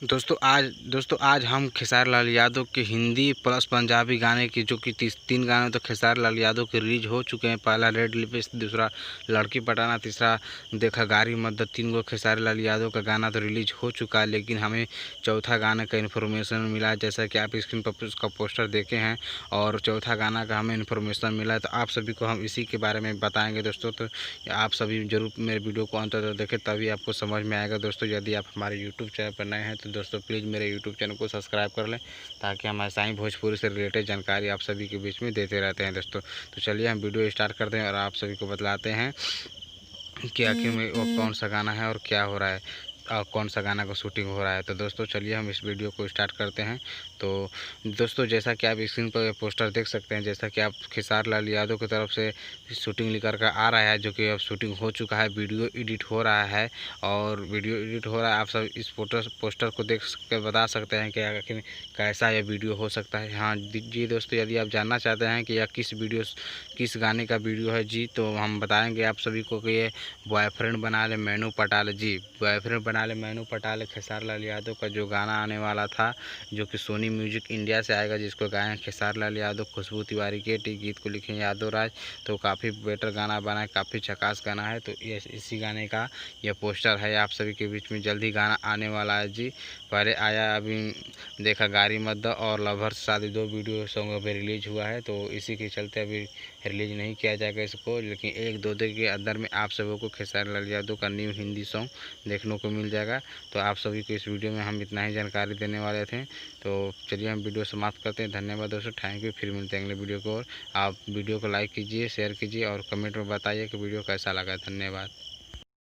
दोस्तों आज हम खेसारी लाल यादव के हिंदी प्लस पंजाबी गाने की जो कि 3 गाने तो खेसारी लाल यादव के रिलीज हो चुके हैं। पहला रेड लिपस्टिक, दूसरा लड़की पटाना, तीसरा देखा गारी मद्दत। 3 गो खेसारी लाल यादव का गाना तो रिलीज हो चुका है, लेकिन हमें चौथा गाने का इन्फॉर्मेशन मिला है। जैसा कि आप स्क्रीन पर उसका पोस्टर देखे हैं और चौथा गाना का हमें इन्फॉर्मेशन मिला है, तो आप सभी को हम इसी के बारे में बताएँगे दोस्तों। तो आप सभी ज़रूर मेरे वीडियो को अंत तक देखें, तभी आपको समझ में आएगा दोस्तों। यदि आप हमारे यूट्यूब चैनल पर नए हैं तो दोस्तों प्लीज़ मेरे यूट्यूब चैनल को सब्सक्राइब कर लें, ताकि हम ऐसा ही भोजपुरी से रिलेटेड जानकारी आप सभी के बीच में देते रहते हैं दोस्तों। तो चलिए हम वीडियो स्टार्ट करते हैं और आप सभी को बतलाते हैं कि आखिर में वो कौन सा गाना है और क्या हो रहा है और कौन सा गाना का शूटिंग हो रहा है। तो दोस्तों चलिए हम इस वीडियो को स्टार्ट करते हैं। तो दोस्तों जैसा कि आप स्क्रीन पर पोस्टर देख सकते हैं, जैसा कि आप खेसारी लाल यादव की तरफ से शूटिंग लेकर के आ रहा है, जो कि अब शूटिंग हो चुका है, वीडियो एडिट हो रहा है और वीडियो एडिट हो रहा है। आप सब इस पोस्टर को देख कर बता सकते हैं कि आखिर कैसा यह वीडियो हो सकता है। हाँ जी दोस्तों, यदि आप जानना चाहते हैं कि यह किस गाने का वीडियो है जी, तो हम बताएँगे आप सभी को कि ये बॉयफ्रेंड बना ले मैनू पटा ले जी, बॉयफ्रेंड बना ले मैनू पटा ले खेसारी लाल यादव का जो गाना आने वाला था, जो कि सोनी म्यूजिक इंडिया से आएगा, जिसको गाए हैं खेसारी लाल यादव, खुशबू तिवारी के गीत को लिखे हैं यादव राज। तो काफ़ी बेटर गाना बना है, काफ़ी झकास गाना है। तो ये इसी गाने का यह पोस्टर है आप सभी के बीच में। जल्दी गाना आने वाला है जी। पहले आया अभी देखा गारी मद्दा और लवर शादी, 2 वीडियो सॉन्ग अभी रिलीज हुआ है, तो इसी के चलते अभी रिलीज नहीं किया जाएगा इसको, लेकिन 1-2 दिन के अंदर में आप सबों को खेसारी लाल यादव का न्यू हिंदी सॉन्ग देखने को मिल जाएगा। तो आप सभी को इस वीडियो में हम इतना ही जानकारी देने वाले थे। तो चलिए हम वीडियो समाप्त करते हैं। धन्यवाद दोस्तों, थैंक यू। फिर मिलते हैं अगले वीडियो को। और आप वीडियो को लाइक कीजिए, शेयर कीजिए और कमेंट में बताइए कि वीडियो कैसा लगा। धन्यवाद।